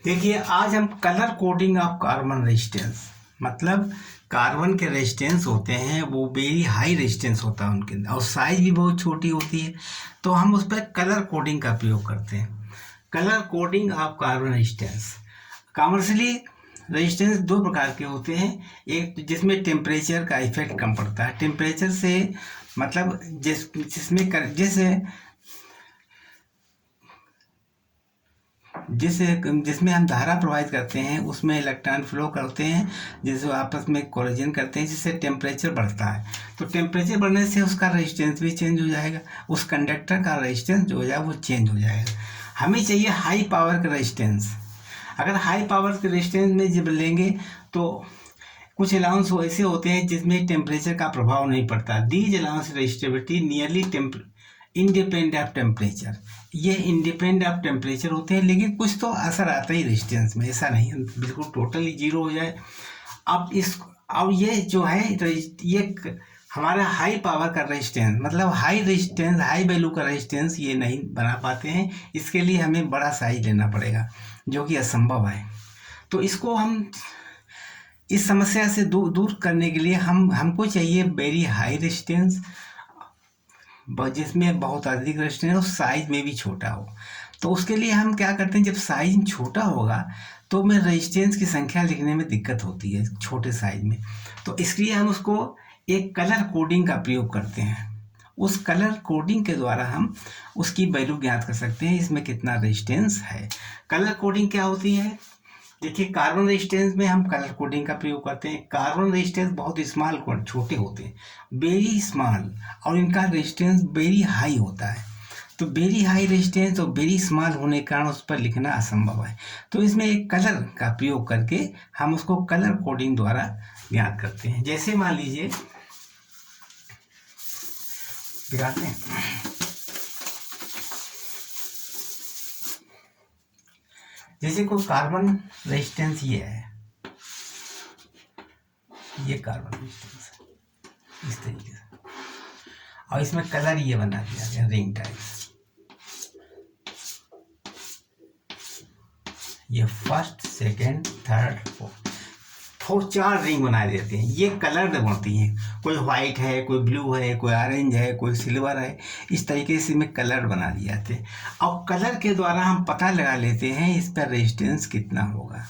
देखिए आज हम colour coding of carbon resistance, मतलब कार्बन के रेजिस्टेंस होते हैं वो वेरी हाई रेजिस्टेंस होता है उनके अंदर और साइज भी बहुत छोटी होती है, तो हम उस पर कलर कोडिंग का प्रयोग करते हैं। Colour coding of carbon resistance. Commercially resistance दो प्रकार के होते हैं, एक जिसमें टेम्परेचर का इफेक्ट कम पड़ता है। टेम्परेचर से मतलब जिसमें हम धारा प्रवाहित करते हैं उसमें इलेक्ट्रॉन फ्लो करते हैं, जिससे आपस में कोलिजन करते हैं, जिससे टेम्परेचर बढ़ता है। तो टेम्परेचर बढ़ने से उसका रेजिस्टेंस भी चेंज हो जाएगा, उस कंडक्टर का रेजिस्टेंस जो हो जाएगा वो चेंज हो जाएगा। हमें चाहिए हाई पावर का रेजिस्टेंस। अगर हाई पावर के रेजिस्टेंस में जब लेंगे तो कुछ अलाउंस ऐसे होते हैं जिसमें टेम्परेचर का प्रभाव नहीं पड़ता। These allowance resistivity nearly independent of temperature. ये इंडिपेंडेंट ऑफ टेम्परेचर होते हैं, लेकिन कुछ तो असर आता ही रेजिस्टेंस में, ऐसा नहीं बिल्कुल टोटली जीरो हो जाए। अब ये जो है ये हमारा हाई पावर का रेजिस्टेंस, मतलब हाई रेजिस्टेंस, हाई वैल्यू का रेजिस्टेंस ये नहीं बना पाते हैं। इसके लिए हमें बड़ा साइज लेना पड़ेगा, जो कि असंभव है। तो इसको हम इस समस्या से दूर करने के लिए हमको चाहिए वेरी हाई रेजिस्टेंस, जिसमें बहुत अधिक रेजिस्टेंस हो, साइज में भी छोटा हो। तो उसके लिए हम क्या करते हैं, जब साइज छोटा होगा तो में रेजिस्टेंस की संख्या लिखने में दिक्कत होती है छोटे साइज में। तो इसलिए हम उसको एक कलर कोडिंग का प्रयोग करते हैं। उस कलर कोडिंग के द्वारा हम उसकी वैल्यू ज्ञात कर सकते हैं, इसमें कितना रेजिस्टेंस है। कलर कोडिंग क्या होती है? देखिए कार्बन रेजिस्टेंस में हम कलर कोडिंग का प्रयोग करते हैं। कार्बन रेजिस्टेंस बहुत स्मॉल छोटे होते हैं, वेरी स्मॉल, और इनका रेजिस्टेंस वेरी हाई होता है। तो वेरी हाई रेजिस्टेंस और वेरी स्मॉल होने के कारण उस पर लिखना असंभव है। तो इसमें एक कलर का प्रयोग करके हम उसको कलर कोडिंग द्वारा ज्ञात करते हैं। जैसे मान लीजिए दिखाते हैं, जैसे कोई कार्बन रेजिस्टेंस ये है, ये कार्बन रेजिस्टेंस है इस तरीके से, और इसमें कलर ये बना दिया गया रिंग टाइप। ये फर्स्ट, सेकेंड, थर्ड, फोर्थ, चार रिंग बना देते हैं। ये कलर्ड होती हैं, कोई व्हाइट है, कोई ब्लू है, कोई ऑरेंज है, कोई सिल्वर है, इस तरीके से में कलर बना दिए जाते हैं। और कलर के द्वारा हम पता लगा लेते हैं इस पर रेजिस्टेंस कितना होगा।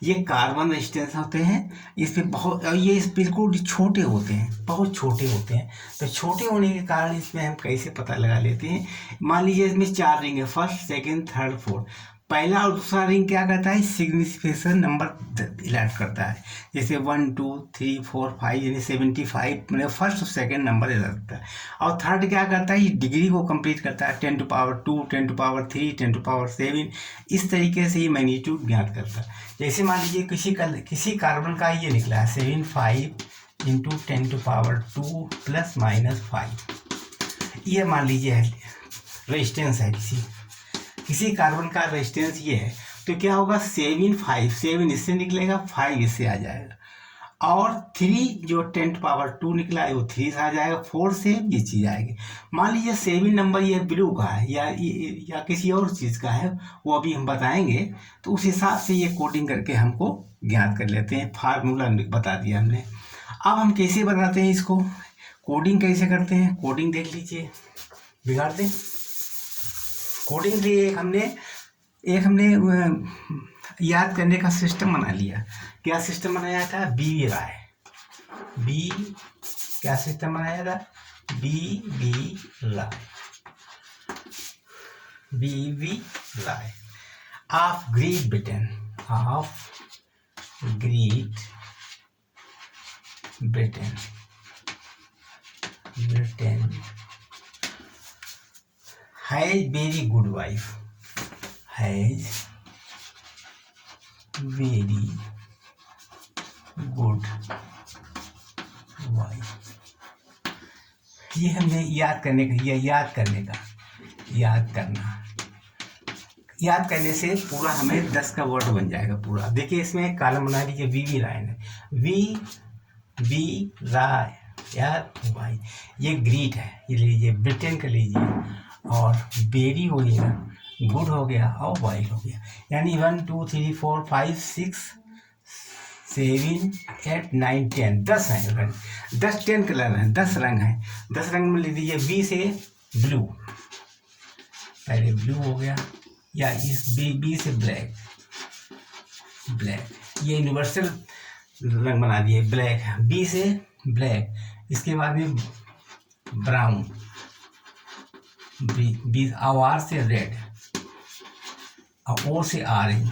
ये कार्बन रेजिस्टेंस होते हैं, इस पर बहुत, और ये बिल्कुल छोटे होते हैं, बहुत छोटे होते हैं। तो छोटे होने के कारण इसमें हम कैसे पता लगा लेते हैं, मान लीजिए इसमें चार रिंग है, फर्स्ट, सेकेंड, थर्ड, फोर्थ। पहला और दूसरा रिंग क्या करता है, सिग्निफिकेशन नंबर अलर्ट करता है। जैसे 1 2 3 4 5 यानी 75 मतलब फर्स्ट और सेकेंड नंबर अलर्ट करता है। और थर्ड क्या करता है, ये डिग्री को कंप्लीट करता है, 10 to power 2, 10 to power 3, 10 to power 7, इस तरीके से ये मैग्नीट्यूड ज्ञात करता है। जैसे मान लीजिए किसी कार्बन का ये निकला है 75 × 10 to power 2 ± 5, ये मान लीजिए है रेजिस्टेंस है किसी कार्बन का रेजिस्टेंस ये है। तो क्या होगा, 7 इससे निकलेगा, 5 इससे आ जाएगा, और 3 जो 10 to power 2 निकला है वो 3 से आ जाएगा, 4 से ये चीज़ आएगी। मान लीजिए 7 नंबर ये ब्लू का है या किसी और चीज़ का है, वो अभी हम बताएंगे। तो उस हिसाब से ये कोडिंग करके हमको ज्ञात कर लेते हैं। फार्मूला बता दिया हमने। अब हम कैसे बनाते हैं इसको, कोडिंग कैसे करते हैं, कोडिंग देख लीजिए, बिगाड़ दें। कोडिंग के लिए एक हमने याद करने का सिस्टम बना लिया। क्या सिस्टम बनाया था, क्या सिस्टम बनाया था, BB of Great Britain has very good wife, ये हमने याद करने से पूरा हमें 10 का वर्ड बन जाएगा पूरा। देखिए इसमें कॉलम बना लीजिए, वी लाइन है, वी राय यार भाई, ये ग्रीट है, ये लीजिए, ब्रिटेन का लीजिए, और बेरी हो गया, गुड हो गया और वाइट हो गया। यानी 1 2 3 4 5 6 7 8 9 10 10 हैं रंग, 10 कलर हैं, 10 रंग हैं। 10 रंग में ले लीजिए बी से ब्लू, पहले ब्लू हो गया, या इस बी से ब्लैक, ब्लैक ये यूनिवर्सल रंग बना दिए ब्लैक। बी से ब्लैक, इसके बाद में ब्राउन, बी और आर से रेड, और ओ से ऑरेंज,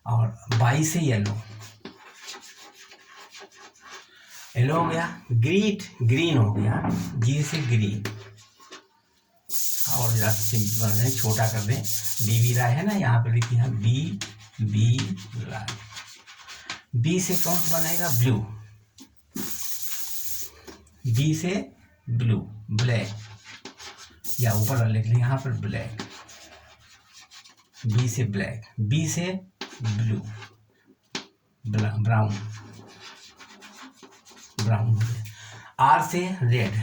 और बाई से येलो, येलो हो गया। ग्रीन हो गया, जी से ग्रीन, और सिंपल छोटा कर दें, बी राय है ना, यहाँ पे लिखिए हम बी राय। बी से कौन सा बनेगा, ब्लू, बी से ब्लू ब्लैक, या ऊपर लिख लें यहाँ पर ब्लैक, बी से ब्लैक, बी से ब्लू, ब्राउन, ब्राउन हो गया। आर से रेड,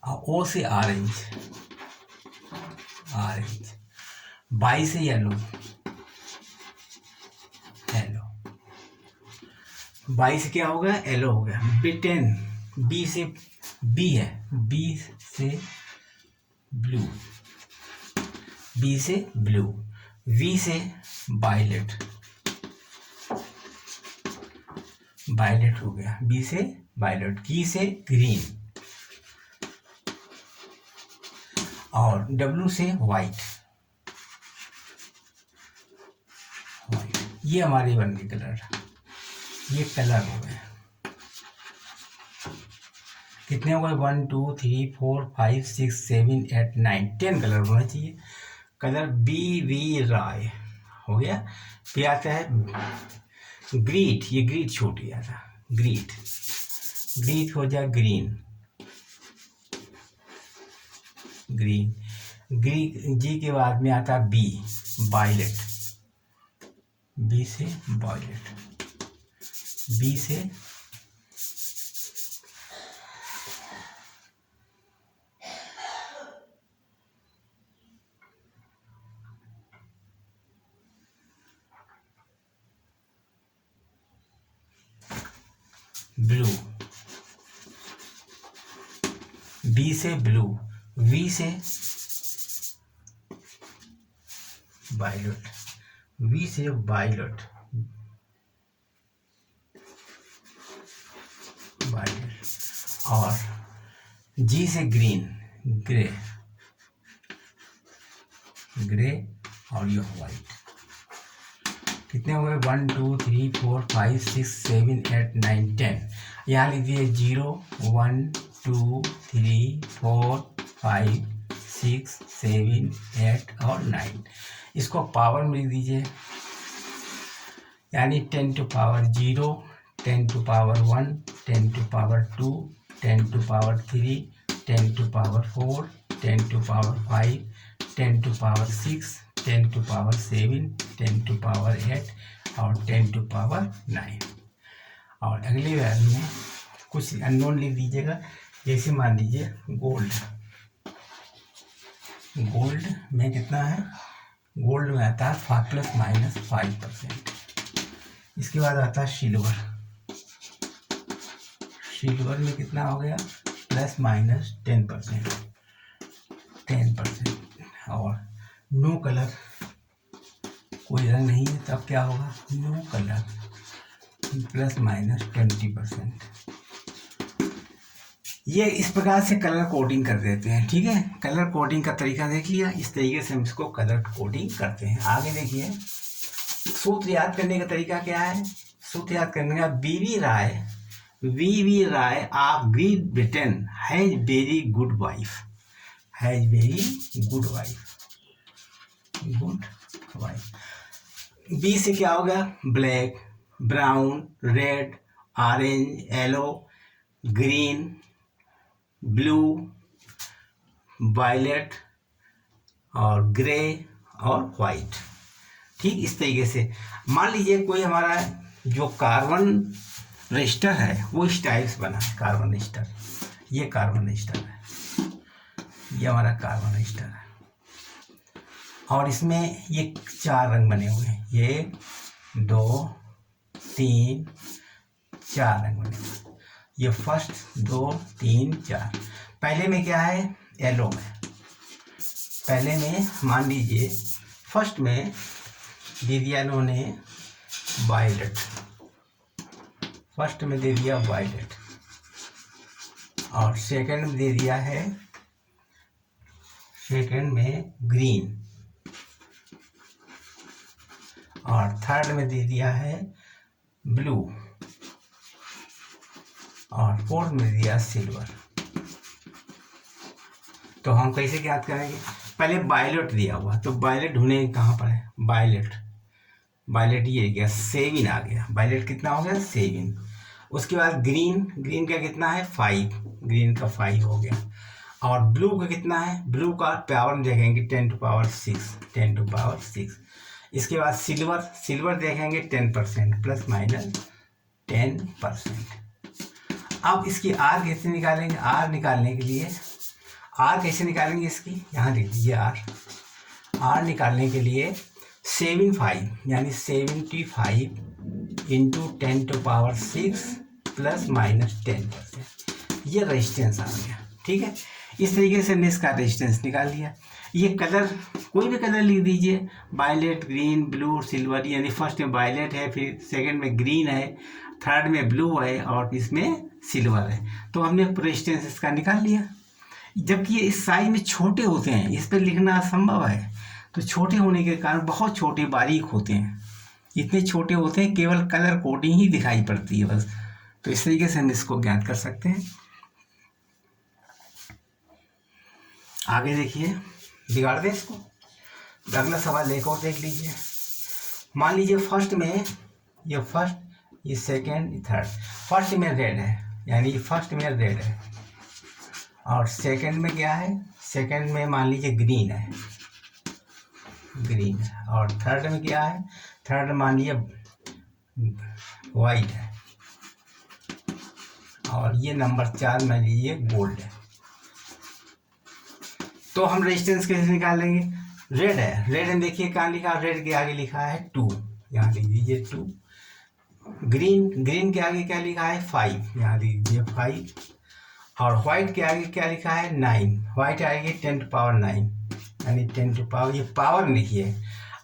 और ओ से ऑरेंज, ऑरेंज, बाई से येलो, येलो, बाई से क्या हो गया, येलो हो गया। B10, बी से बी है, बी से ब्लू, बी से ब्लू, वी से वायलेट, वायलेट हो गया, बी से वायलेट, की से ग्रीन, और डब्ल्यू से वाइट, वाइट। ये हमारे बन गए कलर, ये कलर हो गए। कितने हो गए, 1 2 3 4 5 6 7 8 9 10 कलर होना चाहिए। कलर बी राय हो गया। फिर आता है ग्रीट, ये ग्रीट छूट गया था, ग्रीट, ग्रीट हो जाए ग्रीन, ग्रीन, जी के बाद में आता बी, वायलेट, बी से वायलेट, बी से ब्लू, बी से ब्लू, वी से वायलेट, वी से वायलेट, वायलेट, और जी से ग्रीन, ग्रे, ग्रे, और ये वाइट। कितने हो गए, 1 2 3 4 5 6 7 8 9 10। यहाँ लीजिए 0 1 2 3 4 5 6 7 8 और 9। इसको पावर में लिख दीजिए, यानी 10 to power 0, 10 to power 1, 10 to power 2, 10 to power 3, 10 to power 4, 10 to power 5, 10 to power 6, 10 to power 7, 10 to power 8 और 10 टू पावर 9। और अगले वैल्यू में कुछ अननोन लिख दीजिएगा, जैसे मान लीजिए गोल्ड, गोल्ड में कितना है, गोल्ड में आता है 5 ± 5%। इसके बाद आता है सिल्वर, सिल्वर में कितना हो गया, ± 10%, 10%। और नो कलर, कोई रंग नहीं है, तब क्या होगा, नो कलर, ± 20%। ये इस प्रकार से कलर कोडिंग कर देते हैं, ठीक है। कलर कोडिंग का तरीका देख लिया, इस तरीके से हम इसको कलर कोडिंग करते हैं। आगे देखिए, सूत्र याद करने का तरीका क्या है, सूत्र याद करने का, V Roy of Great Britain has very good wife, has very good wife, good wife. B से क्या होगा, black, brown, red, orange, yellow, green, blue, violet और ग्रे और वाइट। ठीक इस तरीके से मान लीजिए कोई हमारा जो कार्बन रजिस्टर है वो इस टाइप से बना है, कार्बन रजिस्टर, ये कार्बन रजिस्टर है, ये हमारा कार्बन रजिस्टर है और इसमें ये 4 रंग बने हुए हैं, 1 2 3 4 रंग बने हुए हैं। ये फर्स्ट 2 3 4। पहले में क्या है, येलो में। पहले में मान लीजिए फर्स्ट में दे दिया इन्होंने वायलेट, फर्स्ट में दे दिया वायलेट और सेकंड में दे दिया है, सेकंड में ग्रीन और थर्ड में दे दिया है ब्लू और फोर्थ में दिया सिल्वर। तो हम कैसे ज्ञात करेंगे, पहले वायलेट दिया हुआ तो वायलेट ढूंढेंगे कहाँ पर है, वायलेट, वायलेट ये गया 7 आ गया, वायलेट कितना हो गया 7। उसके बाद ग्रीन, ग्रीन का कितना है 5, ग्रीन का 5 हो गया और ब्लू का कितना है, ब्लू का पावर देखेंगे 10 टू पावर 6, 10 टू पावर 6। इसके बाद सिल्वर, सिल्वर देखेंगे 10% प्लस माइनस 10%। अब इसकी आर कैसे निकालेंगे, आर निकालने के लिए आर कैसे निकालेंगे इसकी, यहाँ लिख दीजिए आर निकालने के लिए 75 यानी 75 into 10 to power 6 plus minus 10%, ये रेजिस्टेंस आ गया। ठीक है, इस तरीके से हमने इसका रेजिस्टेंस निकाल लिया। ये कलर कोई भी कलर लिख दीजिए, वायलेट, ग्रीन, ब्लू, सिल्वर, यानी फर्स्ट में वायलेट है, फिर सेकंड में ग्रीन है, थर्ड में ब्लू है और इसमें सिल्वर है। तो हमने रेजिस्टेंस इसका निकाल लिया। जबकि ये इस साइज में छोटे होते हैं, इस पर लिखना असंभव है, तो छोटे होने के कारण बहुत छोटे बारीक होते हैं, इतने छोटे होते हैं केवल कलर कोडिंग ही दिखाई पड़ती है बस। तो इस तरीके से हम इसको ज्ञात कर सकते हैं। आगे देखिए, बिगाड़ दें इसको। अगला सवाल एक और देख लीजिए। मान लीजिए फर्स्ट में ये फर्स्ट, ये सेकेंड, ये थर्ड। फर्स्ट में रेड है यानी फर्स्ट में रेड है और सेकंड में क्या है, सेकंड में मान लीजिए ग्रीन है, ग्रीन है और थर्ड में क्या है, थर्ड मान लीजिए वाइट है और ये नंबर 4 मान लीजिए गोल्ड है। तो हम रेजिस्टेंस कैसे निकालेंगे, रेड है, रेड में देखिए कहाँ लिखा, रेड के आगे लिखा है 2, यहाँ लिख दीजिए 2। ग्रीन, ग्रीन के आगे क्या लिखा है 5, यहाँ लिख दीजिए 5 और व्हाइट के आगे क्या लिखा है 9, व्हाइट आएगी 10 टू पावर 9 यानी 10 टू पावर, ये पावर लिखिए।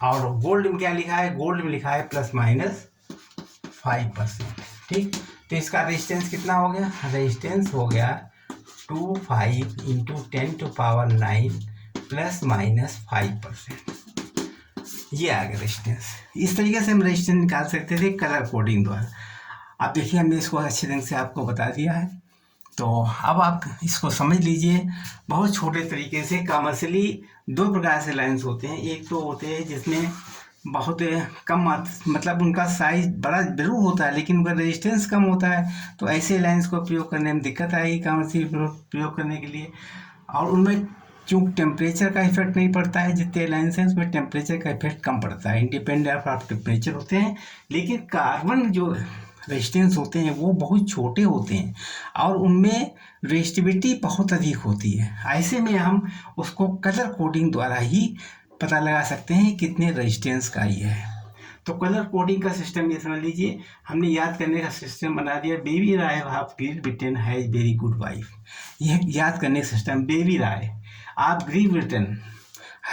और गोल्ड में क्या लिखा है, गोल्ड में लिखा है प्लस माइनस 5%। ठीक, तो इसका रेजिस्टेंस कितना हो गया, रेजिस्टेंस हो गया 25 into 10 to power 9 plus minus 5%, ये आ गया रेजिस्टेंस। इस तरीके से हम रेजिस्टेंस निकाल सकते थे कलर कोडिंग द्वारा। अब देखिए हमने इसको अच्छे ढंग से आपको बता दिया है, तो अब आप इसको समझ लीजिए। बहुत छोटे तरीके से कमर्शियली 2 प्रकार से लाइन्स होते हैं। एक तो होते हैं जिसमें बहुत कम मतलब उनका साइज बड़ा जरूर होता है लेकिन उनका रेजिस्टेंस कम होता है, तो ऐसे लाइन्स को प्रयोग करने में दिक्कत आएगी कमर्शियल प्रयोग करने के लिए। और उनमें चूँकि टेम्परेचर का इफेक्ट नहीं पड़ता है, जितने लाइन्स हैं उसमें टेम्परेचर का इफेक्ट कम पड़ता है, इंडिपेंडेंट ऑफ टेम्परेचर होते हैं। लेकिन कार्बन जो रेजिस्टेंस होते हैं वो बहुत छोटे होते हैं और उनमें रेजिस्टिविटी बहुत अधिक होती है। ऐसे में हम उसको कलर कोडिंग द्वारा ही पता लगा सकते हैं कितने रेजिस्टेंस का ये है। तो कलर कोडिंग का सिस्टम ये समझ लीजिए, हमने याद करने का सिस्टम बना दिया। Baby Roy of Great Britain has very good wife, यह याद करने का system. Baby Roy of Great Britain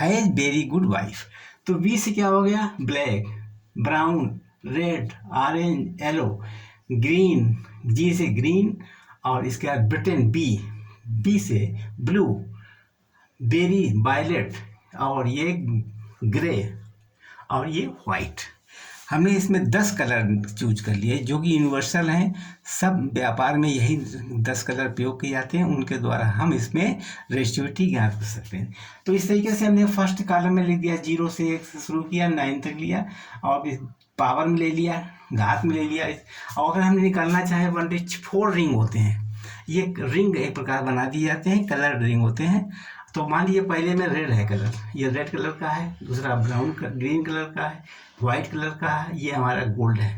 has very good wife, तो बी से क्या हो गया, black, brown, red, orange, yellow, green, G से ग्रीन और इसके बाद ब्रिटेन, बी से ब्लू, बेरी वायलेट और ये ग्रे और ये वाइट। हमने इसमें 10 कलर चूज कर लिए जो कि यूनिवर्सल हैं, सब व्यापार में यही 10 कलर प्रयोग किए जाते हैं, उनके द्वारा हम इसमें रेजिस्टिविटी ज्ञात कर सकते हैं। तो इस तरीके से हमने फर्स्ट कॉलम में लिख दिया, 0 से 1 से शुरू किया, 9 तक लिया और पावर में ले लिया, घात में ले लिया। और अगर हमने निकालना चाहे 1/4 रिंग होते हैं, ये रिंग एक प्रकार बना दिए जाते हैं, कलर रिंग होते हैं। तो मान लीजिए पहले में रेड है कलर, ये रेड कलर का है, दूसरा ब्राउन ग्रीन कलर का है, वाइट कलर का है, ये हमारा गोल्ड है।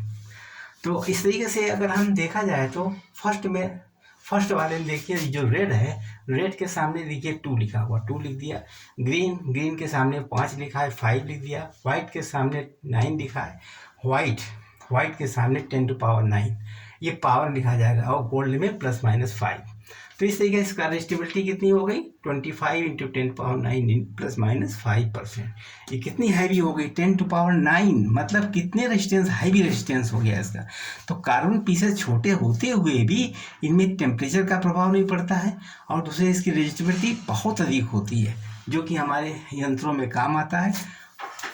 तो इस तरीके से अगर हम देखा जाए तो फर्स्ट में फर्स्ट वाले में देखिए जो रेड है, रेड के सामने देखिए 2 लिखा हुआ, 2 लिख दिया। ग्रीन, ग्रीन के सामने 5 लिखा है, 5 लिख दिया। वाइट के सामने 9 लिखा है। वाइट, वाइट के सामने 10 टू पावर 9, ये पावर लिखा जाएगा, और गोल्ड में +-5। तो इस तरीके से इसका रेजिस्टिविटी कितनी हो गई, 25 इंटू 10⁻9 +-5%। ये कितनी हैवी हो गई, 10 टू पावर 9, मतलब कितने रेजिस्टेंस, हैवी रेजिस्टेंस हो गया इसका। तो कार्बन पीसेस छोटे होते हुए भी इनमें टेम्परेचर का प्रभाव नहीं पड़ता है, और दूसरे इसकी रेजिस्टिविटी बहुत अधिक होती है, जो कि हमारे यंत्रों में काम आता है।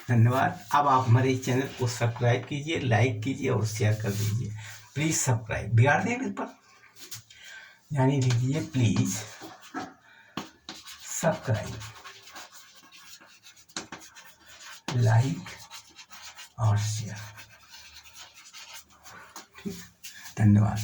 धन्यवाद। अब आप हमारे चैनल को सब्सक्राइब कीजिए, लाइक कीजिए और शेयर कर दीजिए। प्लीज़ सब्सक्राइब, बिगाड़ दें इस पर, यानी लिखिए प्लीज सब्सक्राइब, लाइक और शेयर। धन्यवाद।